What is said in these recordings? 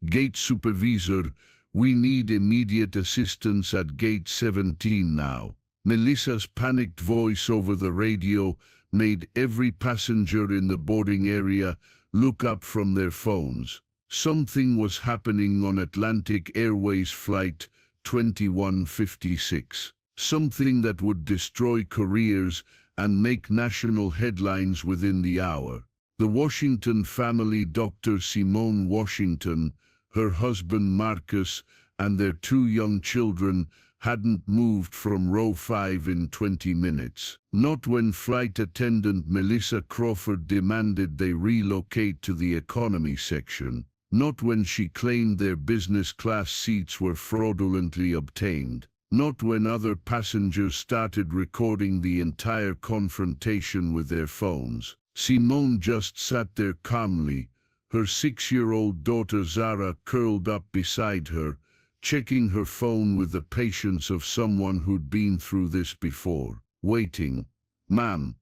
Gate supervisor, we need immediate assistance at gate 17 now. Melissa's panicked voice over the radio made every passenger in the boarding area look up from their phones. Something was happening on Atlantic Airways Flight 2156. Something that would destroy careers and make national headlines within the hour. The Washington family, Dr. Simone Washington, her husband Marcus, and their 2 young children hadn't moved from row 5 in 20 minutes. Not when flight attendant Melissa Crawford demanded they relocate to the economy section. Not when she claimed their business class seats were fraudulently obtained. Not when other passengers started recording the entire confrontation with their phones. Simone just sat there calmly, her 6-year-old daughter Zara curled up beside her, checking her phone with the patience of someone who'd been through this before. Waiting. "Ma'am,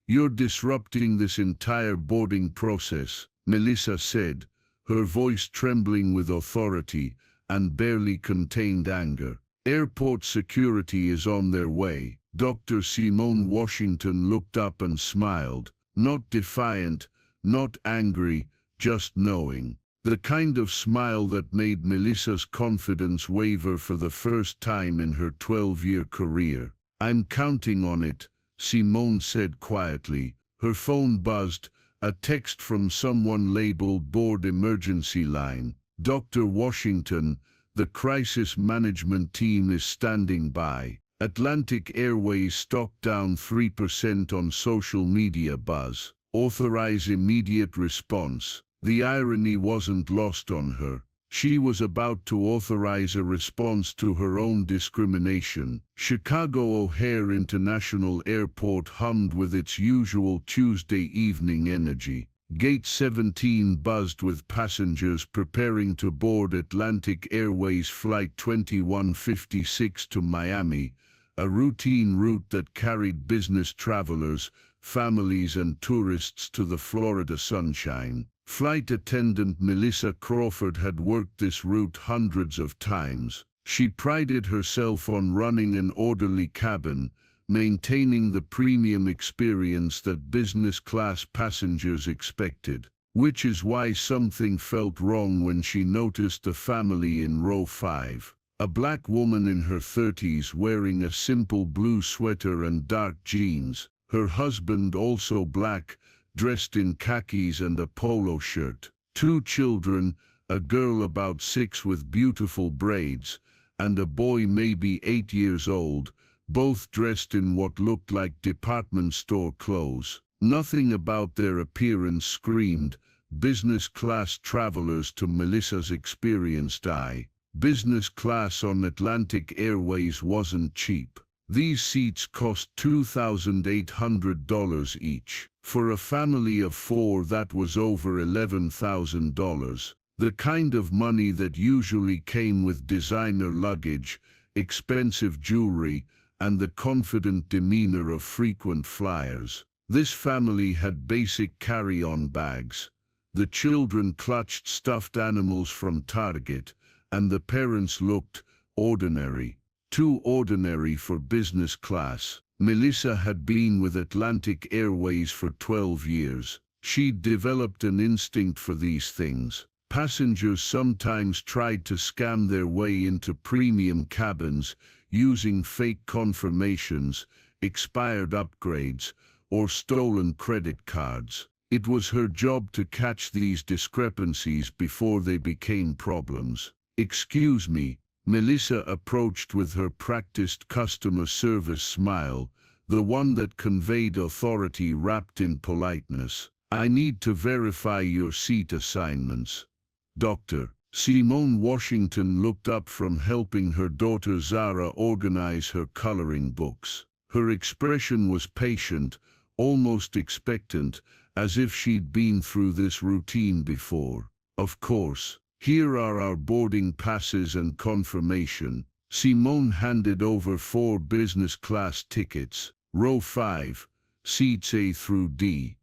you're disrupting this entire boarding process," Melissa said, her voice trembling with authority and barely contained anger. "Airport security is on their way." Dr. Simone Washington looked up and smiled, not defiant, not angry, just knowing. The kind of smile that made Melissa's confidence waver for the first time in her 12-year career. "I'm counting on it," Simone said quietly. Her phone buzzed, a text from someone labeled Board Emergency Line. "Dr. Washington, the crisis management team is standing by." Atlantic Airways stock down 3% on social media buzz. "Authorize immediate response." The irony wasn't lost on her. She was about to authorize a response to her own discrimination. Chicago O'Hare International Airport hummed with its usual Tuesday evening energy. Gate 17 buzzed with passengers preparing to board Atlantic Airways Flight 2156 to Miami, a routine route that carried business travelers, families and tourists to the Florida sunshine. Flight attendant Melissa Crawford had worked this route hundreds of times. She prided herself on running an orderly cabin, maintaining the premium experience that business class passengers expected. Which is why something felt wrong when she noticed the family in row 5. A black woman in her 30s wearing a simple blue sweater and dark jeans. Her husband, also black, dressed in khakis and a polo shirt. 2 children, a girl about 6 with beautiful braids, and a boy maybe 8 years old, both dressed in what looked like department store clothes. Nothing about their appearance screamed business class travelers to Melissa's experienced eye. Business class on Atlantic Airways wasn't cheap. These seats cost $2,800 each. For a family of 4, that was over $11,000. The kind of money that usually came with designer luggage, expensive jewelry, and the confident demeanor of frequent flyers. This family had basic carry-on bags. The children clutched stuffed animals from Target, and the parents looked ordinary. Too ordinary for business class. Melissa had been with Atlantic Airways for 12 years. She'd developed an instinct for these things. Passengers sometimes tried to scam their way into premium cabins using fake confirmations, expired upgrades, or stolen credit cards. It was her job to catch these discrepancies before they became problems. "Excuse me," Melissa approached with her practiced customer service smile, the one that conveyed authority wrapped in politeness. "I need to verify your seat assignments." "Dr." Simone Washington looked up from helping her daughter Zara organize her coloring books. Her expression was patient, almost expectant, as if she'd been through this routine before. "Of course. Here are our boarding passes and confirmation." Simone handed over 4 business class tickets. Row 5, seats A through D.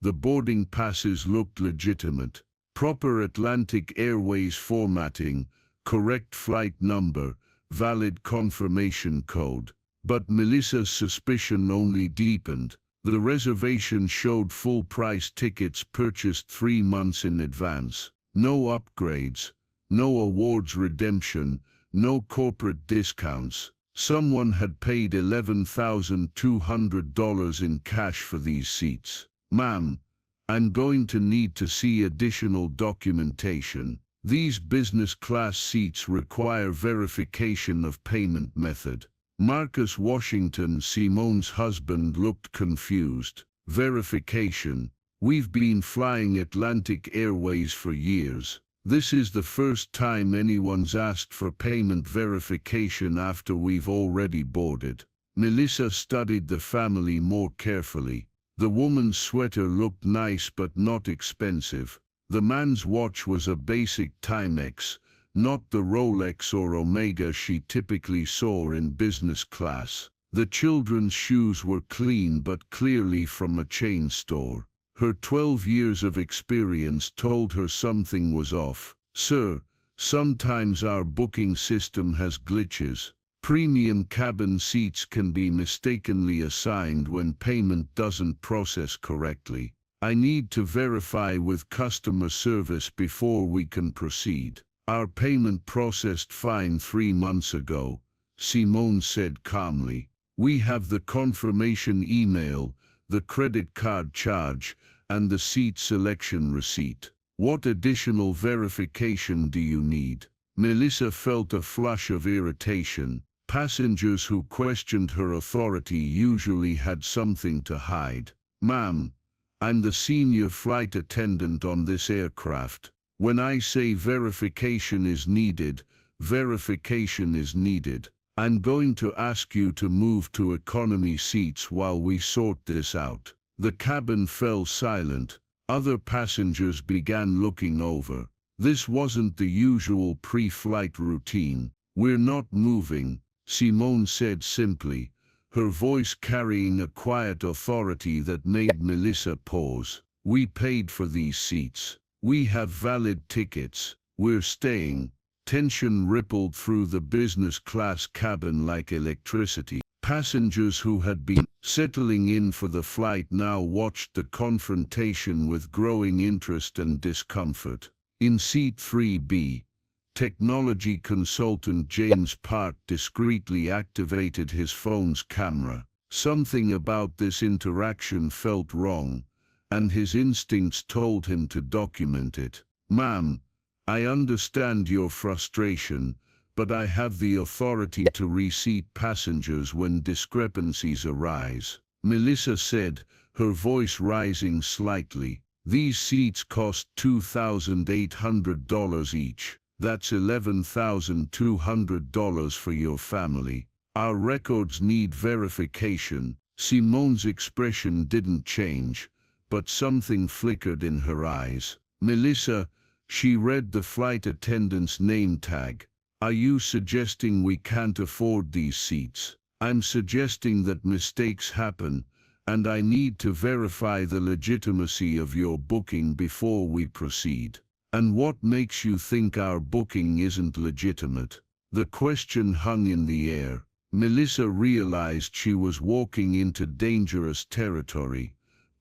The boarding passes looked legitimate. proper Atlantic Airways formatting, correct flight number, valid confirmation code. But Melissa's suspicion only deepened. The reservation showed full-price tickets purchased 3 months in advance. No upgrades, no awards redemption, no corporate discounts. Someone had paid $11,200 in cash for these seats. Ma'am, I'm going to need to see additional documentation. These business class seats require verification of payment method. Marcus Washington, Simone's husband, looked confused. Verification? We've been flying Atlantic Airways for years. This is the first time anyone's asked for payment verification after we've already boarded. Melissa studied the family more carefully. The woman's sweater looked nice but not expensive. The man's watch was a basic Timex, not the Rolex or Omega she typically saw in business class. The children's shoes were clean but clearly from a chain store. Her 12 years of experience told her something was off. Sir, sometimes our booking system has glitches. Premium cabin seats can be mistakenly assigned when payment doesn't process correctly. I need to verify with customer service before we can proceed. Our payment processed fine 3 months ago, Simone said calmly. We have the confirmation email, the credit card charge, and the seat selection receipt. What additional verification do you need? Melissa felt a flush of irritation. Passengers who questioned her authority usually had something to hide. Ma'am, I'm the senior flight attendant on this aircraft. When I say verification is needed, verification is needed. I'm going to ask you to move to economy seats while we sort this out. The cabin fell silent. Other passengers began looking over. This wasn't the usual pre-flight routine. We're not moving, Simone said simply, her voice carrying a quiet authority that made Melissa pause. We paid for these seats. We have valid tickets. We're staying. Tension rippled through the business class cabin like electricity. Passengers who had been settling in for the flight now watched the confrontation with growing interest and discomfort. In seat 3B, technology consultant James Park discreetly activated his phone's camera. Something about this interaction felt wrong, and his instincts told him to document it. Ma'am, I understand your frustration, but I have the authority to reseat passengers when discrepancies arise, Melissa said, her voice rising slightly. These seats cost $2,800 each. That's $11,200 for your family. Our records need verification. Simone's expression didn't change, but something flickered in her eyes. Melissa, she read the flight attendant's name tag. Are you suggesting we can't afford these seats? I'm suggesting that mistakes happen, and I need to verify the legitimacy of your booking before we proceed. And what makes you think our booking isn't legitimate? The question hung in the air. Melissa realized she was walking into dangerous territory,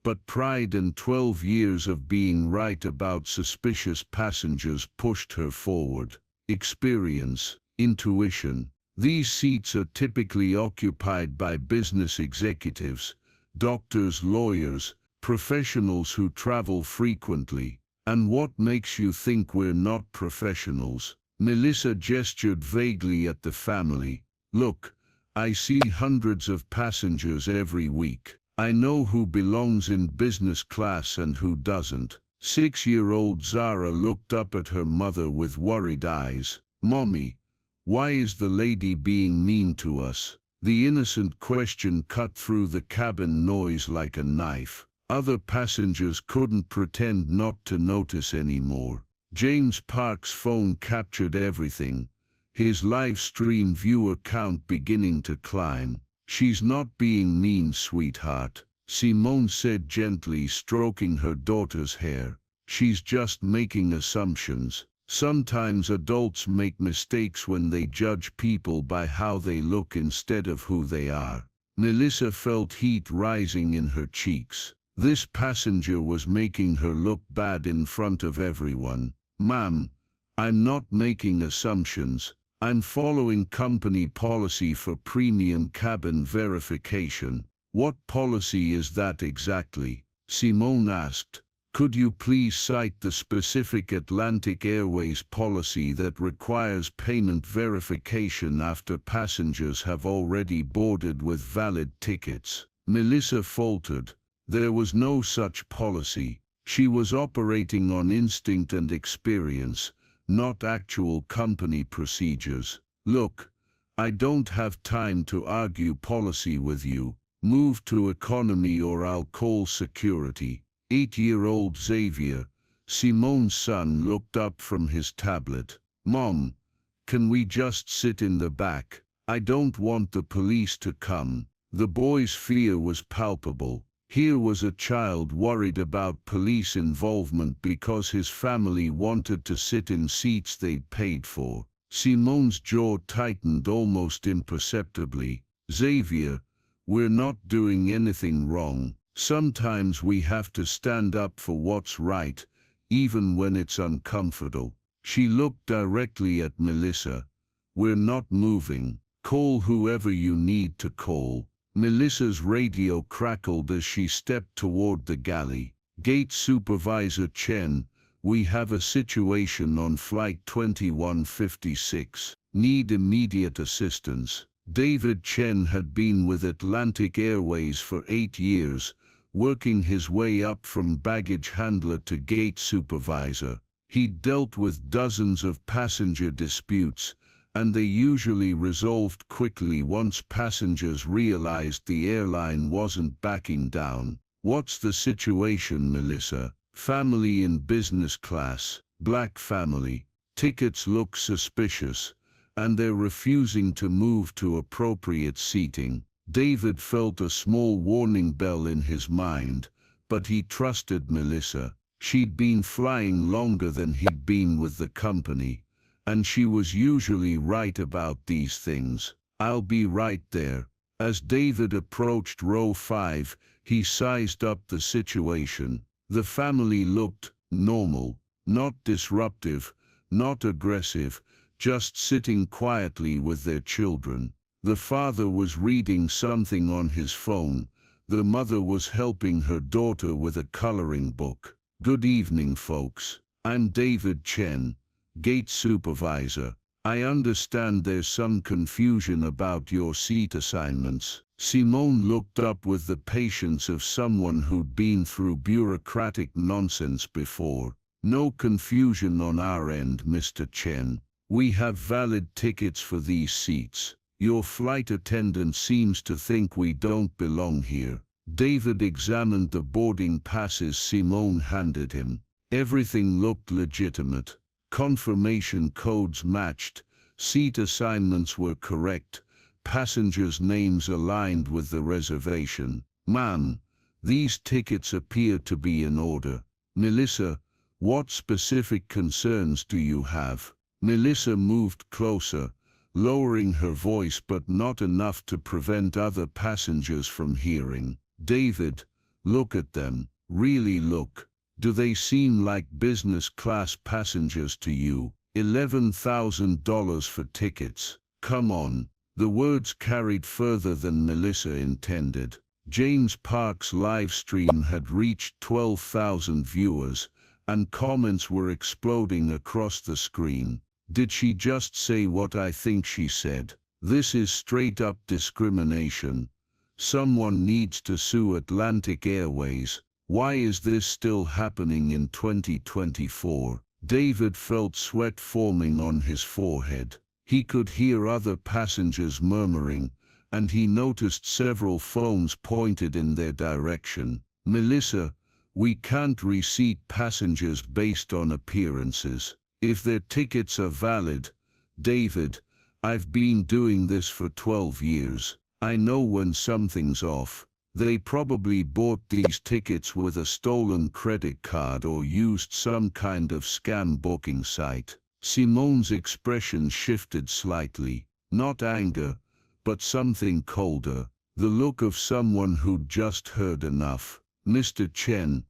but pride and 12 years of being right about suspicious passengers pushed her forward. Experience, intuition. These seats are typically occupied by business executives, doctors, lawyers, professionals who travel frequently. And what makes you think we're not professionals? Melissa gestured vaguely at the family. Look, I see hundreds of passengers every week. I know who belongs in business class and who doesn't. 6-year-old Zara looked up at her mother with worried eyes. Mommy, why is the lady being mean to us? The innocent question cut through the cabin noise like a knife. Other passengers couldn't pretend not to notice anymore. James Park's phone captured everything, his live stream viewer count beginning to climb. She's not being mean, sweetheart, Simone said gently, stroking her daughter's hair. She's just making assumptions. Sometimes adults make mistakes when they judge people by how they look instead of who they are. Melissa felt heat rising in her cheeks. This passenger was making her look bad in front of everyone. "Ma'am, I'm not making assumptions. I'm following company policy for premium cabin verification." "What policy is that exactly?" Simone asked. "Could you please cite the specific Atlantic Airways policy that requires payment verification after passengers have already boarded with valid tickets?" Melissa faltered. There was no such policy. She was operating on instinct and experience, not actual company procedures. "Look, I don't have time to argue policy with you. Move to economy or I'll call security." 8-year-old Xavier, Simone's son, looked up from his tablet. "Mom, can we just sit in the back? I don't want the police to come." The boy's fear was palpable. Here was a child worried about police involvement because his family wanted to sit in seats they'd paid for. Simone's jaw tightened almost imperceptibly. "Xavier, we're not doing anything wrong. Sometimes we have to stand up for what's right, even when it's uncomfortable." She looked directly at Melissa. "We're not moving. Call whoever you need to call." Melissa's radio crackled as she stepped toward the galley. "Gate Supervisor Chen, we have a situation on Flight 2156. Need immediate assistance." David Chen had been with Atlantic Airways for 8 years, working his way up from baggage handler to gate supervisor. He'd dealt with dozens of passenger disputes, and they usually resolved quickly once passengers realized the airline wasn't backing down. "What's the situation, Melissa?" "Family in business class, black family. Tickets look suspicious, and they're refusing to move to appropriate seating." David felt a small warning bell in his mind, but he trusted Melissa. She'd been flying longer than he'd been with the company, and she was usually right about these things. "I'll be right there." As David approached row 5, he sized up the situation. The family looked normal, not disruptive, not aggressive, just sitting quietly with their children. The father was reading something on his phone. The mother was helping her daughter with a coloring book. "Good evening, folks. I'm David Chen, gate supervisor. I understand there's some confusion about your seat assignments." Simone looked up with the patience of someone who'd been through bureaucratic nonsense before. "No confusion on our end, Mr. Chen. We have valid tickets for these seats. Your flight attendant seems to think we don't belong here." David examined the boarding passes Simone handed him. Everything looked legitimate. Confirmation codes matched, seat assignments were correct, passengers' names aligned with the reservation. "Ma'am, these tickets appear to be in order." "Melissa, what specific concerns do you have?" Melissa moved closer, lowering her voice but not enough to prevent other passengers from hearing. "David, look at them. Really look. Do they seem like business class passengers to you? $11,000 for tickets. Come on." The words carried further than Melissa intended. James Park's live stream had reached 12,000 viewers, and comments were exploding across the screen. "Did she just say what I think she said? This is straight-up discrimination. Someone needs to sue Atlantic Airways. Why is this still happening in 2024? David felt sweat forming on his forehead. He could hear other passengers murmuring, and he noticed several phones pointed in their direction. "Melissa, we can't reseat passengers based on appearances. If their tickets are valid." "David, I've been doing this for 12 years. I know when something's off. They probably bought these tickets with a stolen credit card or used some kind of scam booking site. Simone's expression shifted slightly, not anger, but something colder, the look of someone who'd just heard enough. Mr. Chen,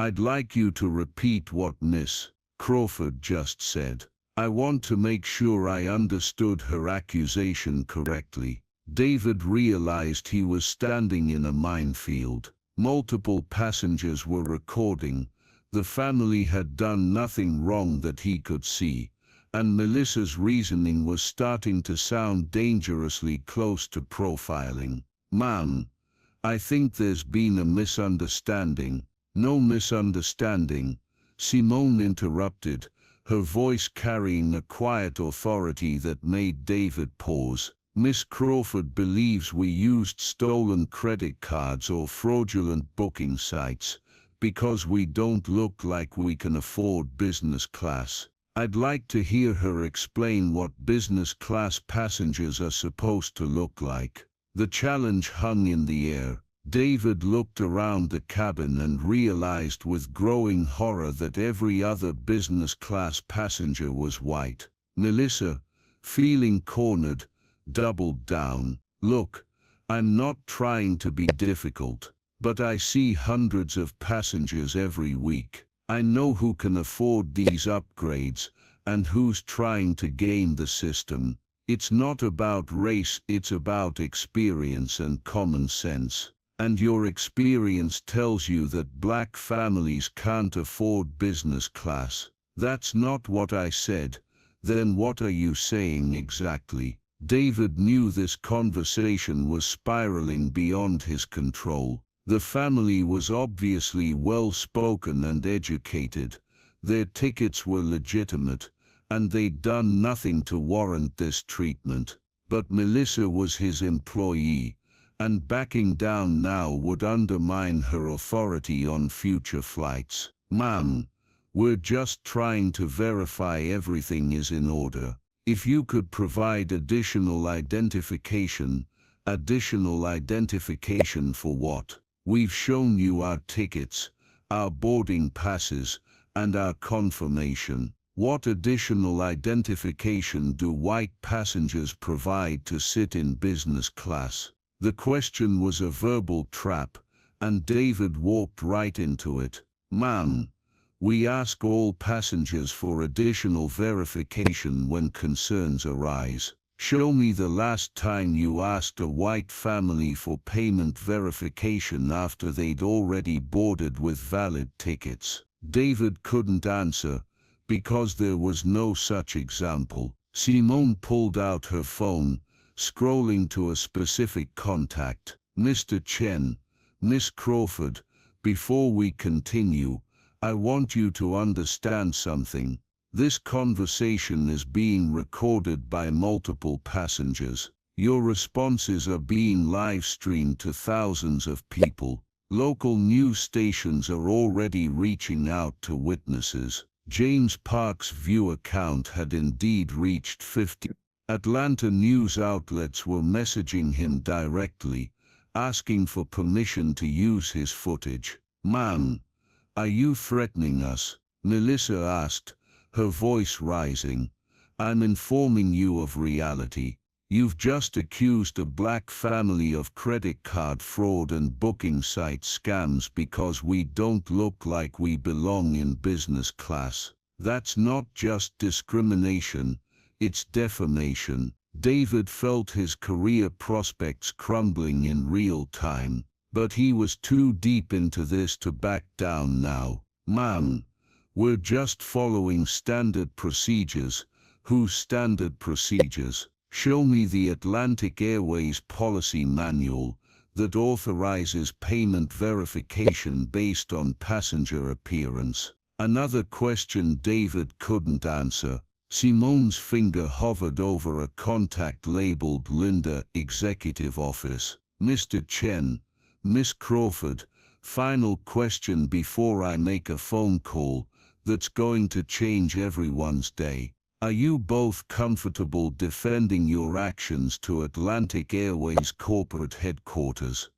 I'd like you to repeat what Miss Crawford just said. I want to make sure I understood her accusation correctly. David realized he was standing in a minefield. Multiple passengers were recording. The family had done nothing wrong that he could see, and Melissa's reasoning was starting to sound dangerously close to profiling. Ma'am, I think there's been a misunderstanding. No misunderstanding, Simone interrupted, her voice carrying a quiet authority that made David pause. Miss Crawford believes we used stolen credit cards or fraudulent booking sites because we don't look like we can afford business class. I'd like to hear her explain what business class passengers are supposed to look like. The challenge hung in the air. David looked around the cabin and realized with growing horror that every other business class passenger was white. Melissa, feeling cornered, doubled down. Look, I'm not trying to be difficult, but I see hundreds of passengers every week. I know who can afford these upgrades and who's trying to game the system. It's not about race, it's about experience and common sense. And your experience tells you that black families can't afford business class. That's not what I said. Then what are you saying exactly? David knew this conversation was spiraling beyond his control. The family was obviously well-spoken and educated. Their tickets were legitimate, and they'd done nothing to warrant this treatment. But Melissa was his employee, and backing down now would undermine her authority on future flights. Ma'am, we're just trying to verify everything is in order. If you could provide additional identification for what? We've shown you our tickets, our boarding passes, and our confirmation. What additional identification do white passengers provide to sit in business class? The question was a verbal trap, and David walked right into it. Ma'am, we ask all passengers for additional verification when concerns arise. Show me the last time you asked a white family for payment verification after they'd already boarded with valid tickets. David couldn't answer, because there was no such example. Simone pulled out her phone, scrolling to a specific contact. Mr. Chen, Miss Crawford, before we continue, I want you to understand something. This conversation is being recorded by multiple passengers. Your responses are being live-streamed to thousands of people. Local news stations are already reaching out to witnesses. James Park's view account had indeed reached 50. Atlanta news outlets were messaging him directly, asking for permission to use his footage. Ma'am, are you threatening us? Melissa asked, her voice rising. I'm informing you of reality. You've just accused a black family of credit card fraud and booking site scams because we don't look like we belong in business class. That's not just discrimination, it's defamation. David felt his career prospects crumbling in real time, but he was too deep into this to back down now. Ma'am, we're just following standard procedures. Whose standard procedures? Show me the Atlantic Airways policy manual that authorizes payment verification based on passenger appearance. Another question David couldn't answer. Simone's finger hovered over a contact labeled Linda, Executive Office. Mr. Chen, Miss Crawford, final question before I make a phone call that's going to change everyone's day. Are you both comfortable defending your actions to Atlantic Airways corporate headquarters?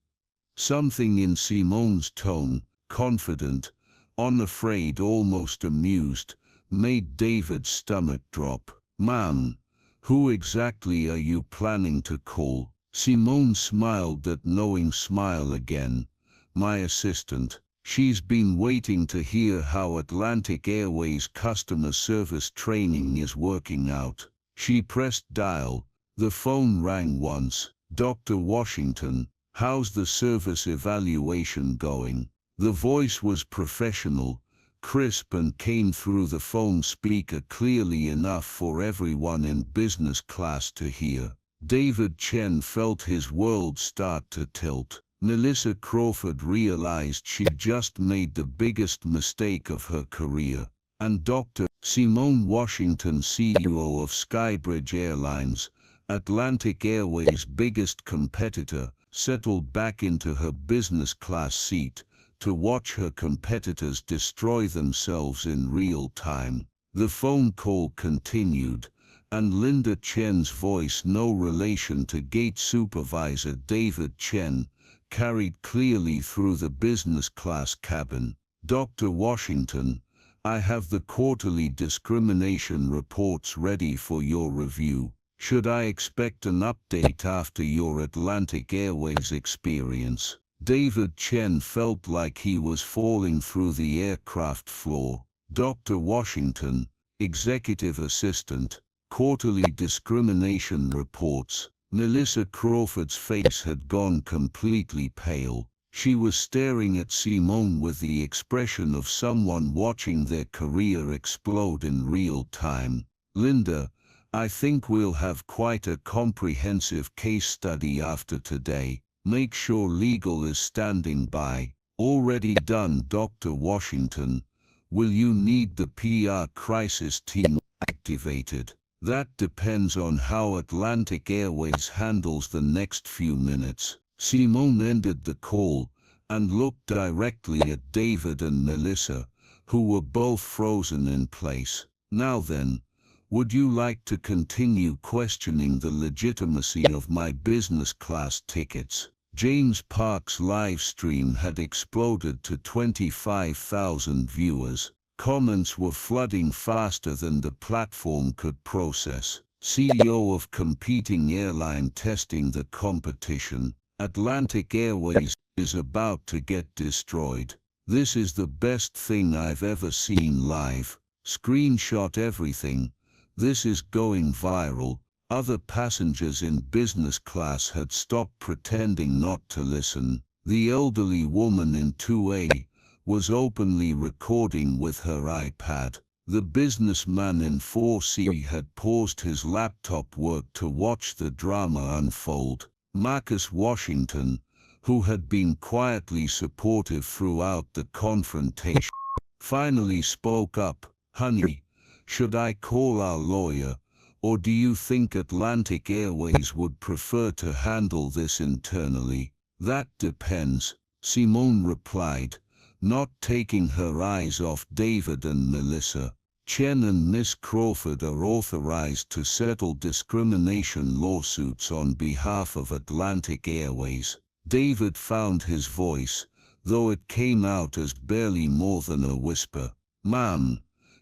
Something in Simone's tone, confident, unafraid, almost amused, made David's stomach drop. "Ma'am, who exactly are you planning to call?" Simone smiled that knowing smile again. "My assistant. She's been waiting to hear how Atlantic Airways customer service training is working out." She pressed dial. The phone rang once. "Dr. Washington, how's the service evaluation going?" The voice was professional, crisp, and came through the phone speaker clearly enough for everyone in business class to hear. David Chen felt his world start to tilt. Melissa Crawford realized she'd just made the biggest mistake of her career. And Dr. Simone Washington, CEO of Skybridge Airlines, Atlantic Airways' biggest competitor, settled back into her business class seat to watch her competitors destroy themselves in real time. The phone call continued, and Linda Chen's voice, no relation to gate supervisor David Chen, carried clearly through the business class cabin. "Dr. Washington, I have the quarterly discrimination reports ready for your review. Should I expect an update after your Atlantic Airways experience?" David Chen felt like he was falling through the aircraft floor. "Dr. Washington, executive assistant, quarterly discrimination reports." Melissa Crawford's face had gone completely pale. She was staring at Simone with the expression of someone watching their career explode in real time. "Linda, I think we'll have quite a comprehensive case study after today. Make sure legal is standing by." "Already done, Dr. Washington. Will you need the PR crisis team activated?" "That depends on how Atlantic Airways handles the next few minutes." Simone ended the call and looked directly at David and Melissa, who were both frozen in place. "Now then, would you like to continue questioning the legitimacy of my business class tickets?" James Park's live stream had exploded to 25,000 viewers. Comments were flooding faster than the platform could process. "CEO of competing airline testing the competition. Atlantic Airways is about to get destroyed. This is the best thing I've ever seen live. Screenshot everything. This is going viral." Other passengers in business class had stopped pretending not to listen. The elderly woman in 2A was openly recording with her iPad. The businessman in 4C had paused his laptop work to watch the drama unfold. Marcus Washington, who had been quietly supportive throughout the confrontation, finally spoke up. "Honey, should I call our lawyer? Or do you think Atlantic Airways would prefer to handle this internally?" "That depends," Simone replied, not taking her eyes off David and Melissa. "Chen and Miss Crawford are authorized to settle discrimination lawsuits on behalf of Atlantic Airways." David found his voice, though it came out as barely more than a whisper. "Ma'am,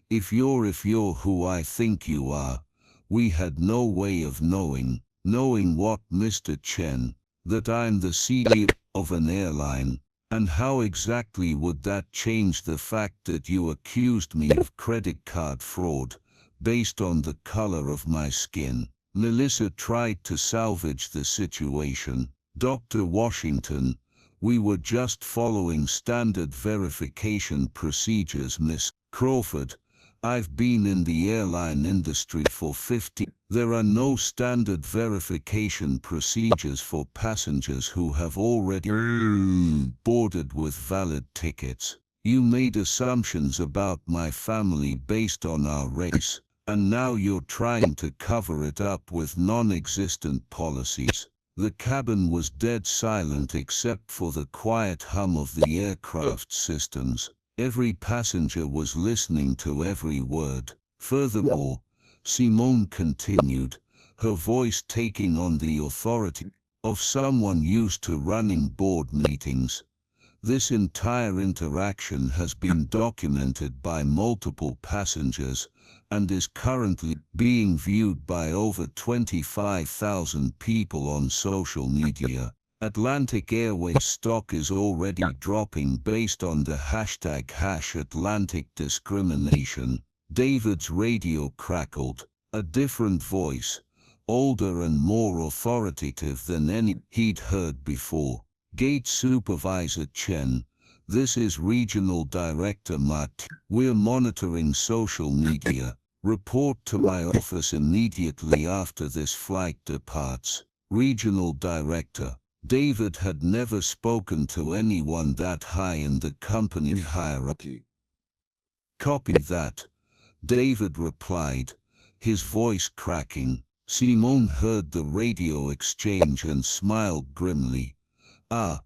if you're who I think you are, we had no way of knowing what, Mr. Chen, that I'm the CEO of an airline, and how exactly would that change the fact that you accused me of credit card fraud, based on the color of my skin?" Melissa tried to salvage the situation. "Dr. Washington, we were just following standard verification procedures, Miss Crawford. I've been in the airline industry for 50. There are no standard verification procedures for passengers who have already boarded with valid tickets. You made assumptions about my family based on our race, and now you're trying to cover it up with non-existent policies." The cabin was dead silent except for the quiet hum of the aircraft systems. Every passenger was listening to every word. Furthermore, Simone continued, her voice taking on the authority of someone used to running board meetings. This entire interaction has been documented by multiple passengers and is currently being viewed by over 25,000 people on social media. Atlantic Airways stock is already dropping based on the hashtag #AtlanticDiscrimination. David's radio crackled. A different voice, older and more authoritative than any he'd heard before. Gate Supervisor Chen, this is Regional Director Matt. We're monitoring social media. Report to my office immediately after this flight departs. Regional Director. David had never spoken to anyone that high in the company hierarchy. Copy that, David replied, his voice cracking. Simone heard the radio exchange and smiled grimly. Ah,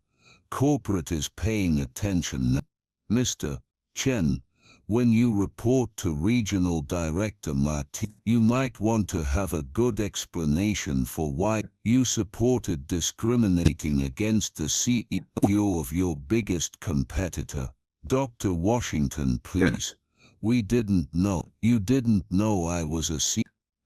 corporate is paying attention now. Mr. Chen, when you report to Regional Director Marti, you might want to have a good explanation for why you supported discriminating against the CEO of your biggest competitor. Dr. Washington, please. We didn't know. You didn't know I was a CEO.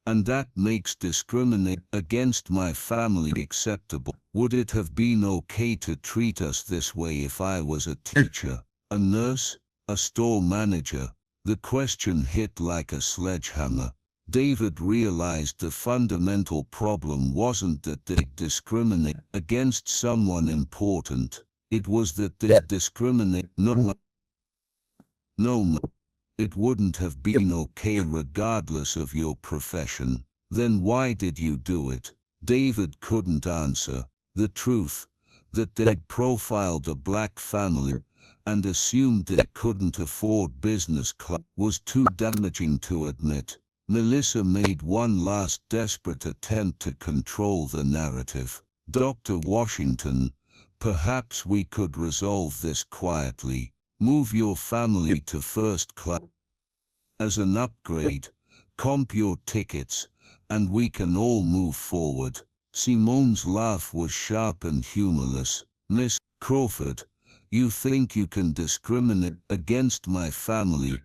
And that makes discriminate against my family acceptable. Would it have been okay to treat us this way if I was a teacher, a nurse, a store manager? The question hit like a sledgehammer. David realized the fundamental problem wasn't that they discriminate against someone important. It was that they discriminate no. It wouldn't have been okay regardless of your profession. Then why did you do it? David couldn't answer. The truth, that they'd profiled a black family and assumed they couldn't afford business class, was too damaging to admit. Melissa made one last desperate attempt to control the narrative. Dr. Washington, perhaps we could resolve this quietly. Move your family to first class. As an upgrade, comp your tickets, and we can all move forward. Simone's laugh was sharp and humorless. Miss Crawford, you think you can discriminate against my family,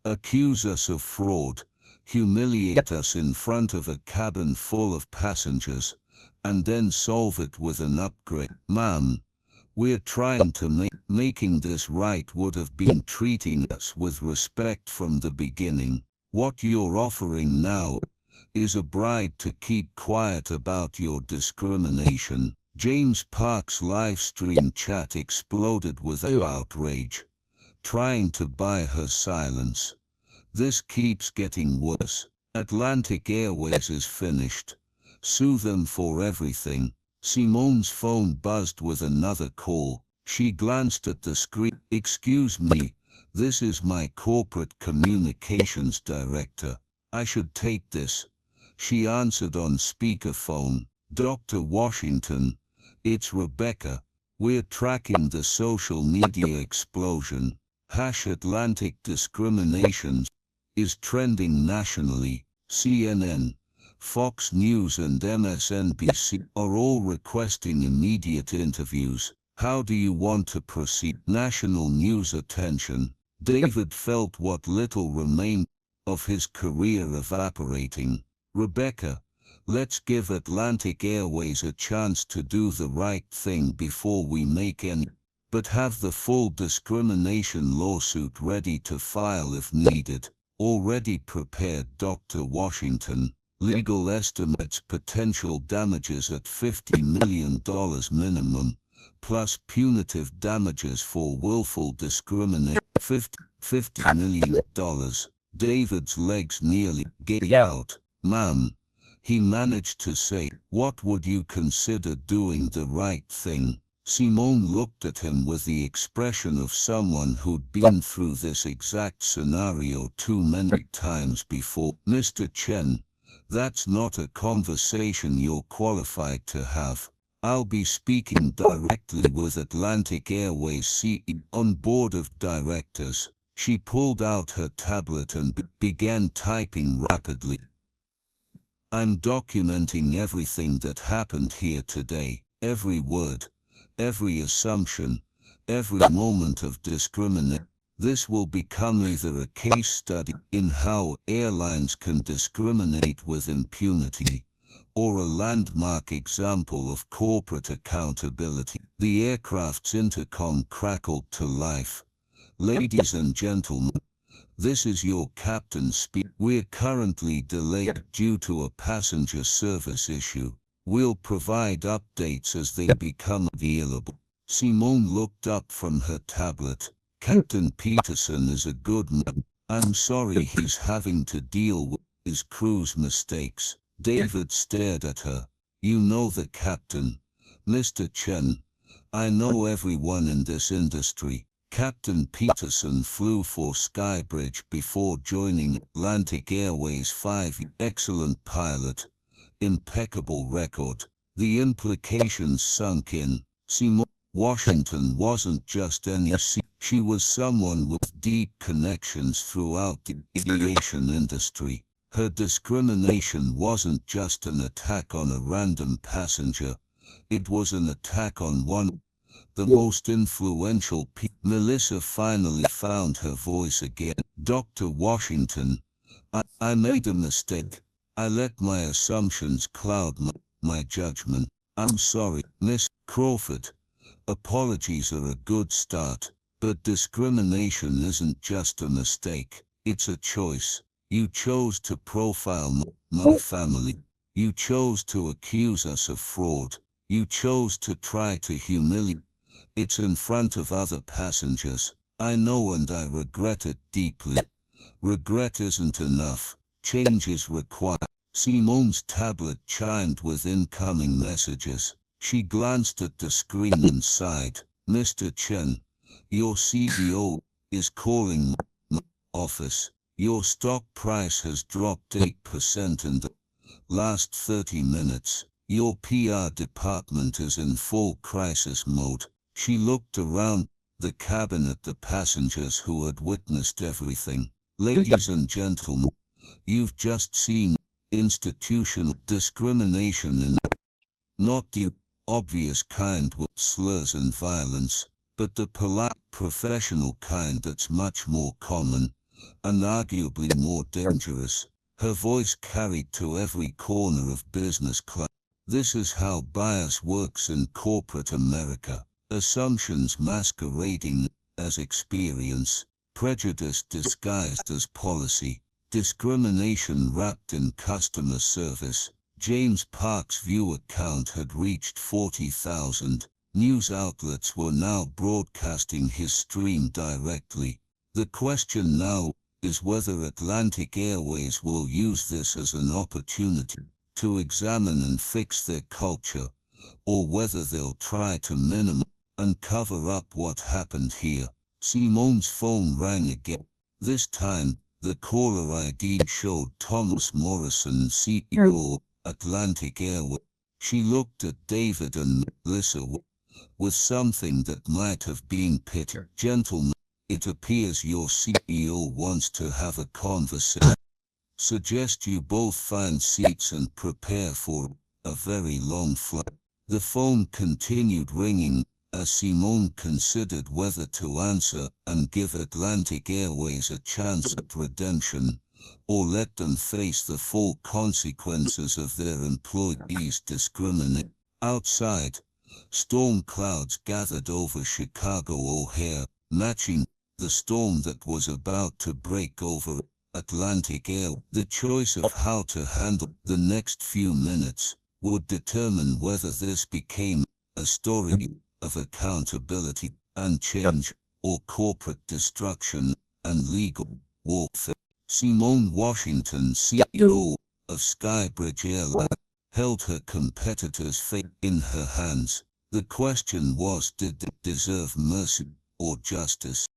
accuse us of fraud, humiliate us in front of a cabin full of passengers, and then solve it with an upgrade. Ma'am, we're trying to making this right would have been treating us with respect from the beginning. What you're offering now is a bribe to keep quiet about your discrimination. James Park's live stream chat exploded with outrage, trying to buy her silence. This keeps getting worse. Atlantic Airways is finished. Sue them for everything. Simone's phone buzzed with another call. She glanced at the screen. Excuse me, this is my corporate communications director. I should take this. She answered on speakerphone. Dr. Washington, it's Rebecca. We're tracking the social media explosion. #Atlantic discriminations is trending nationally. CNN, Fox News and MSNBC are all requesting immediate interviews. How do you want to proceed? National news attention. David felt what little remained of his career evaporating. Rebecca, let's give Atlantic Airways a chance to do the right thing before we make any, but have the full discrimination lawsuit ready to file if needed. Already prepared. Dr. Washington. Legal estimates potential damages at $50 million minimum, plus punitive damages for willful discrimination. $50 million. David's legs nearly gave out. Ma'am, he managed to say, what would you consider doing the right thing? Simone looked at him with the expression of someone who'd been through this exact scenario too many times before. Mr. Chen, that's not a conversation you're qualified to have. I'll be speaking directly with Atlantic Airways CEO on board of directors. She pulled out her tablet and began typing rapidly. I'm documenting everything that happened here today, every word, every assumption, every moment of discrimination. This will become either a case study in how airlines can discriminate with impunity, or a landmark example of corporate accountability. The aircraft's intercom crackled to life. Ladies and gentlemen, this is your captain speaking. We're currently delayed due to a passenger service issue. We'll provide updates as they become available. Simone looked up from her tablet. Captain Peterson is a good man. I'm sorry he's having to deal with his crew's mistakes. David stared at her. You know the captain, Mr. Chen. I know everyone in this industry. Captain Peterson flew for Skybridge before joining Atlantic Airways 5. Excellent pilot. Impeccable record. The implications sunk in. Simone Washington wasn't just any she was someone with deep connections throughout the aviation industry. Her discrimination wasn't just an attack on a random passenger. It was an attack on one the most influential people. Melissa finally found her voice again. Dr. Washington, I made a mistake. I let my assumptions cloud my judgment. I'm sorry, Miss Crawford. Apologies are a good start, but discrimination isn't just a mistake, it's a choice. You chose to profile my family. You chose to accuse us of fraud. You chose to try to humiliate. It's in front of other passengers. I know and I regret it deeply. Regret isn't enough. Change is required. Simone's tablet chimed with incoming messages. She glanced at the screen and sighed. Mr. Chen, your CEO is calling my office. Your stock price has dropped 8% in the last 30 minutes. Your PR department is in full crisis mode. She looked around the cabin at the passengers who had witnessed everything. Ladies and gentlemen, you've just seen institutional discrimination in not the obvious kind with slurs and violence, but the polite, professional kind that's much more common, and arguably more dangerous. Her voice carried to every corner of business class. This is how bias works in corporate America. Assumptions masquerading as experience, prejudice disguised as policy, discrimination wrapped in customer service. James Park's view count had reached 40,000. News outlets were now broadcasting his stream directly. The question now is whether Atlantic Airways will use this as an opportunity to examine and fix their culture, or whether they'll try to minimize and cover up what happened here. Simone's phone rang again. This time, the caller ID showed Thomas Morrison, CEO, Atlantic Airways. She looked at David and Melissa with something that might have been pity. Gentlemen, it appears your CEO wants to have a conversation. Suggest you both find seats and prepare for a very long flight. The phone continued ringing as Simone considered whether to answer and give Atlantic Airways a chance at redemption, or let them face the full consequences of their employees' discrimination. Outside, storm clouds gathered over Chicago O'Hare, matching the storm that was about to break over Atlantic Air. The choice of how to handle the next few minutes would determine whether this became a story of accountability and change, or corporate destruction and legal warfare. Simone Washington, CEO of Skybridge Airline, held her competitor's fate in her hands. The question was, did they deserve mercy or justice?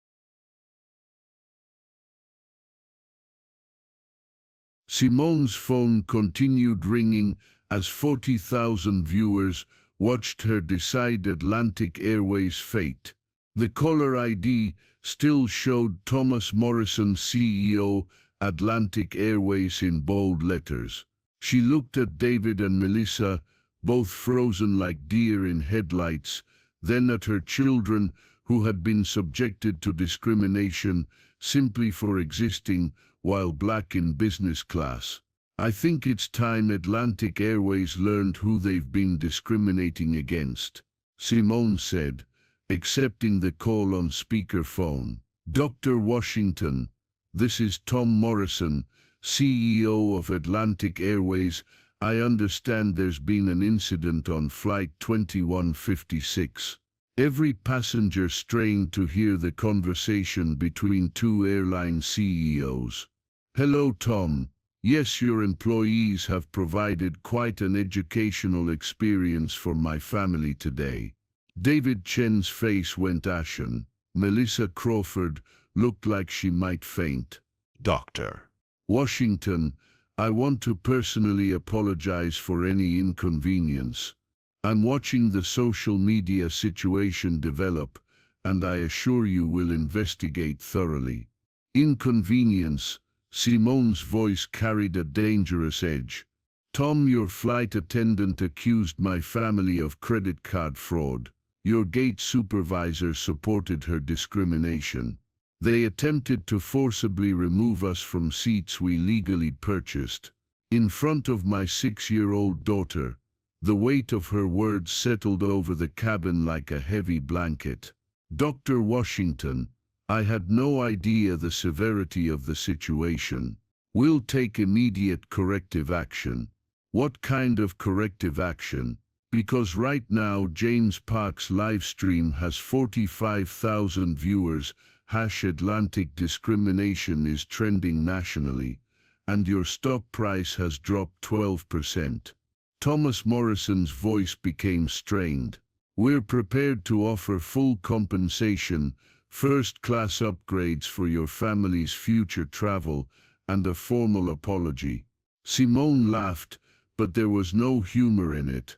Simone's phone continued ringing as 40,000 viewers watched her decide Atlantic Airways' fate. The caller ID still showed Thomas Morrison, CEO, Atlantic Airways in bold letters. She looked at David and Melissa, both frozen like deer in headlights, then at her children, who had been subjected to discrimination simply for existing while black in business class. I think it's time Atlantic Airways learned who they've been discriminating against, Simone said, accepting the call on speakerphone. Dr. Washington, this is Tom Morrison, CEO of Atlantic Airways. I understand there's been an incident on Flight 2156. Every passenger strained to hear the conversation between two airline CEOs. Hello, Tom. Yes, your employees have provided quite an educational experience for my family today. David Chen's face went ashen. Melissa Crawford looked like she might faint. Dr. Washington, I want to personally apologize for any inconvenience. I'm watching the social media situation develop, and I assure you we'll investigate thoroughly. Inconvenience? Simone's voice carried a dangerous edge. Tom, your flight attendant accused my family of credit card fraud. Your gate supervisor supported her discrimination. They attempted to forcibly remove us from seats we legally purchased. In front of my 6-year-old daughter, the weight of her words settled over the cabin like a heavy blanket. Dr. Washington, I had no idea the severity of the situation. We'll take immediate corrective action. What kind of corrective action? Because right now James Park's live stream has 45,000 viewers. Atlantic discrimination is trending nationally, and your stock price has dropped 12%. Thomas Morrison's voice became strained. We're prepared to offer full compensation, first-class upgrades for your family's future travel, and a formal apology. Simone laughed, but there was no humor in it.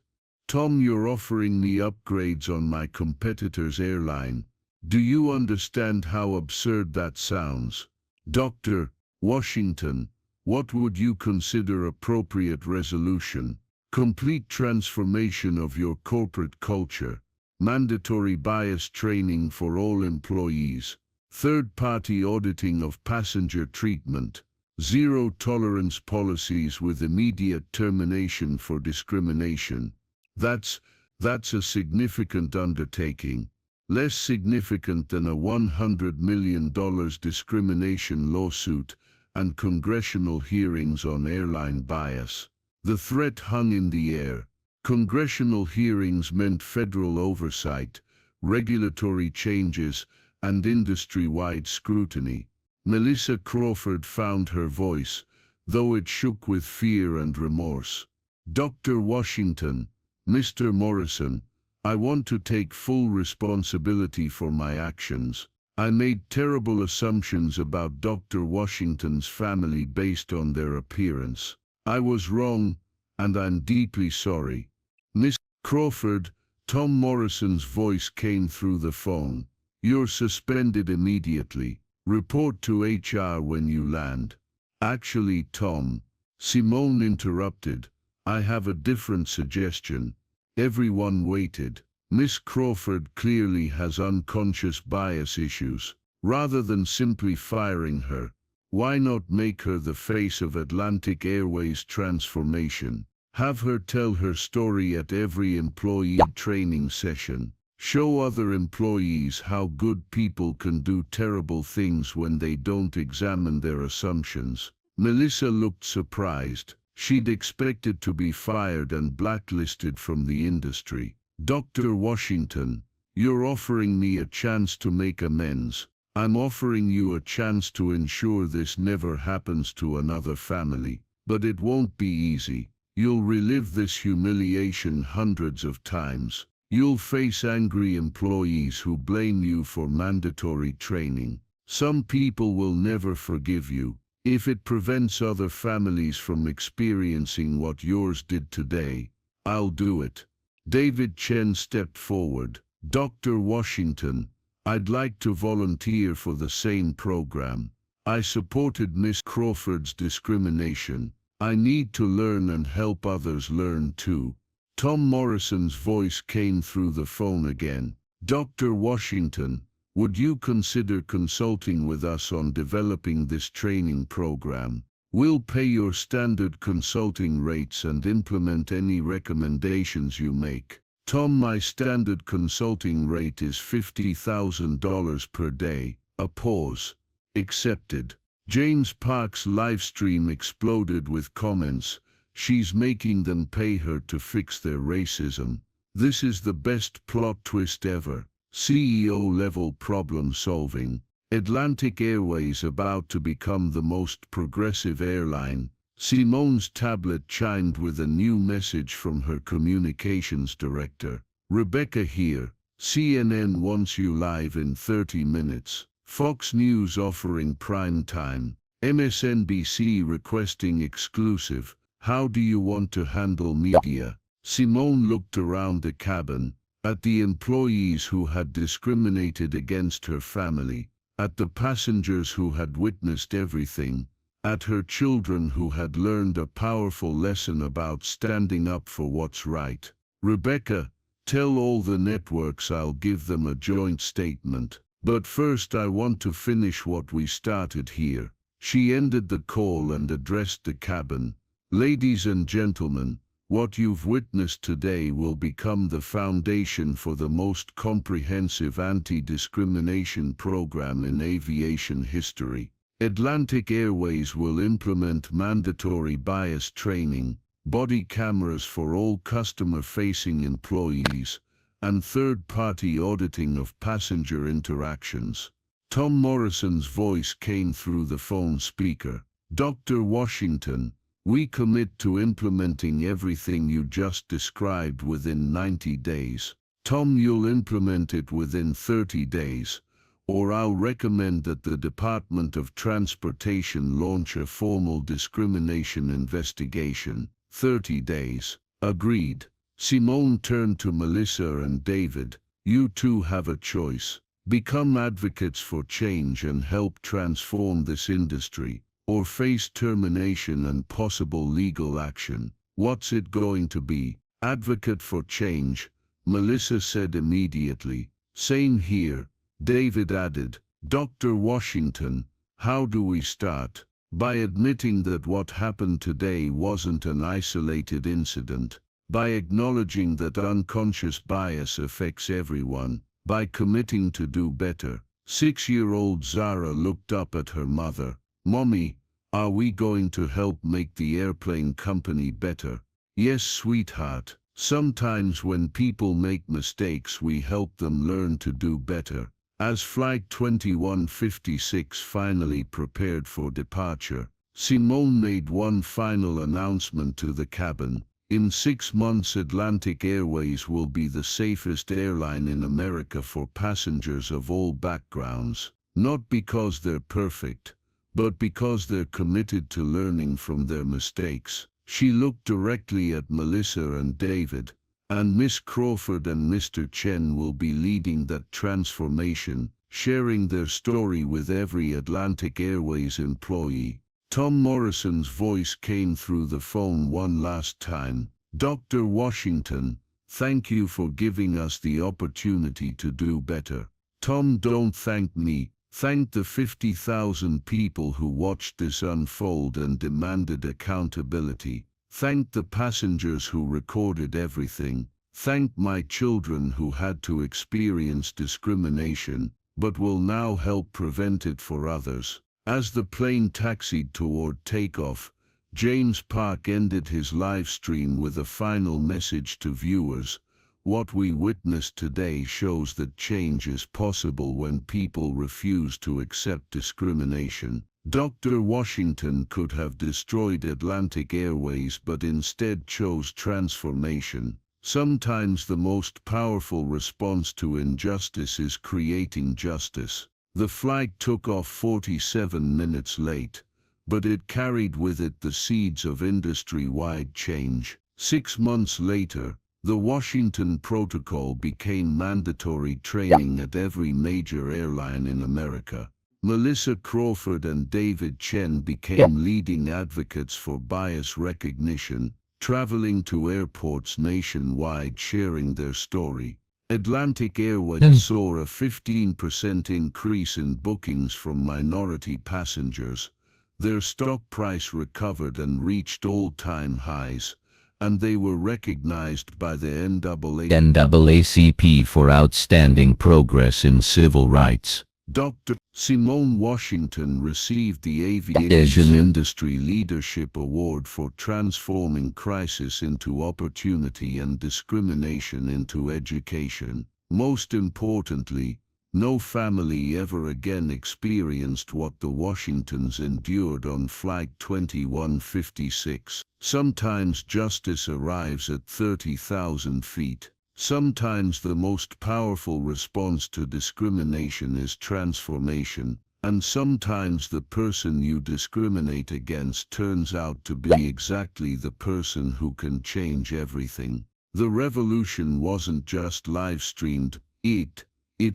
Tom, you're offering me upgrades on my competitor's airline. Do you understand how absurd that sounds? Dr. Washington, what would you consider appropriate resolution? Complete transformation of your corporate culture. Mandatory bias training for all employees. Third-party auditing of passenger treatment. Zero-tolerance policies with immediate termination for discrimination. That's a significant undertaking. Less significant than a $100 million discrimination lawsuit and congressional hearings on airline bias. The threat hung in the air. Congressional hearings meant federal oversight, regulatory changes, and industry-wide scrutiny. Melissa Crawford found her voice, though it shook with fear and remorse. Dr. Washington, Mr. Morrison, I want to take full responsibility for my actions. I made terrible assumptions about Dr. Washington's family based on their appearance. I was wrong, and I'm deeply sorry. Miss Crawford, Tom Morrison's voice came through the phone. You're suspended immediately. Report to HR when you land. Actually, Tom, Simone interrupted. I have a different suggestion. Everyone waited. Miss Crawford clearly has unconscious bias issues. Rather than simply firing her, why not make her the face of Atlantic Airways transformation? Have her tell her story at every employee training session. Show other employees how good people can do terrible things when they don't examine their assumptions. Melissa looked surprised. She'd expected to be fired and blacklisted from the industry. Dr. Washington, you're offering me a chance to make amends. I'm offering you a chance to ensure this never happens to another family. But it won't be easy. You'll relive this humiliation hundreds of times. You'll face angry employees who blame you for mandatory training. Some people will never forgive you. If it prevents other families from experiencing what yours did today, I'll do it. David Chen stepped forward. Dr. Washington, I'd like to volunteer for the same program. I supported Miss Crawford's discrimination. I need to learn and help others learn too. Tom Morrison's voice came through the phone again. Dr. Washington, would you consider consulting with us on developing this training program? We'll pay your standard consulting rates and implement any recommendations you make. Tom, my standard consulting rate is $50,000 per day. A pause. Accepted. James Park's livestream exploded with comments. She's making them pay her to fix their racism. This is the best plot twist ever. CEO-level problem solving. Atlantic Airways about to become the most progressive airline. Simone's tablet chimed with a new message from her communications director. Rebecca here. CNN wants you live in 30 minutes. Fox News offering prime time. MSNBC requesting exclusive. How do you want to handle media? Simone looked around the cabin, at the employees who had discriminated against her family, at the passengers who had witnessed everything, at her children who had learned a powerful lesson about standing up for what's right. Rebecca, tell all the networks I'll give them a joint statement. But first I want to finish what we started here. She ended the call and addressed the cabin. Ladies and gentlemen, what you've witnessed today will become the foundation for the most comprehensive anti-discrimination program in aviation history. Atlantic Airways will implement mandatory bias training, body cameras for all customer-facing employees, and third-party auditing of passenger interactions. Tom Morrison's voice came through the phone speaker. Dr. Washington, we commit to implementing everything you just described within 90 days. Tom, you'll implement it within 30 days, or I'll recommend that the Department of Transportation launch a formal discrimination investigation. 30 days. Agreed. Simone turned to Melissa and David. You two have a choice. Become advocates for change and help transform this industry, or face termination and possible legal action. What's it going to be? Advocate for change, Melissa said immediately. Same here, David added. Dr. Washington, how do we start? By admitting that what happened today wasn't an isolated incident. By acknowledging that unconscious bias affects everyone. By committing to do better. 6-year-old Zara looked up at her mother. Mommy, are we going to help make the airplane company better? Yes, sweetheart. Sometimes when people make mistakes, we help them learn to do better. As Flight 2156 finally prepared for departure, Simone made one final announcement to the cabin. In 6 months, Atlantic Airways will be the safest airline in America for passengers of all backgrounds. Not because they're perfect, but because they're committed to learning from their mistakes. She looked directly at Melissa and David, and Miss Crawford and Mr. Chen will be leading that transformation, sharing their story with every Atlantic Airways employee. Tom Morrison's voice came through the phone one last time. Dr. Washington, thank you for giving us the opportunity to do better. Tom, don't thank me. Thank the 50,000 people who watched this unfold and demanded accountability. Thank the passengers who recorded everything. Thank my children who had to experience discrimination, but will now help prevent it for others. As the plane taxied toward takeoff, James Park ended his live stream with a final message to viewers. What we witnessed today shows that change is possible when people refuse to accept discrimination. Dr. Washington could have destroyed Atlantic Airways but instead chose transformation. Sometimes the most powerful response to injustice is creating justice. The flight took off 47 minutes late, but it carried with it the seeds of industry-wide change. 6 months later, the Washington Protocol became mandatory training at every major airline in America. Melissa Crawford and David Chen became leading advocates for bias recognition, traveling to airports nationwide sharing their story. Atlantic Airways saw a 15% increase in bookings from minority passengers. Their stock price recovered and reached all-time highs, and they were recognized by the NAACP for outstanding progress in civil rights. Dr. Simone Washington received the Aviation Industry Leadership Award for transforming crisis into opportunity and discrimination into education. Most importantly, no family ever again experienced what the Washingtons endured on Flight 2156. Sometimes justice arrives at 30,000 feet. Sometimes the most powerful response to discrimination is transformation, and sometimes the person you discriminate against turns out to be exactly the person who can change everything. The revolution wasn't just live-streamed, it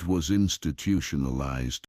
was institutionalized.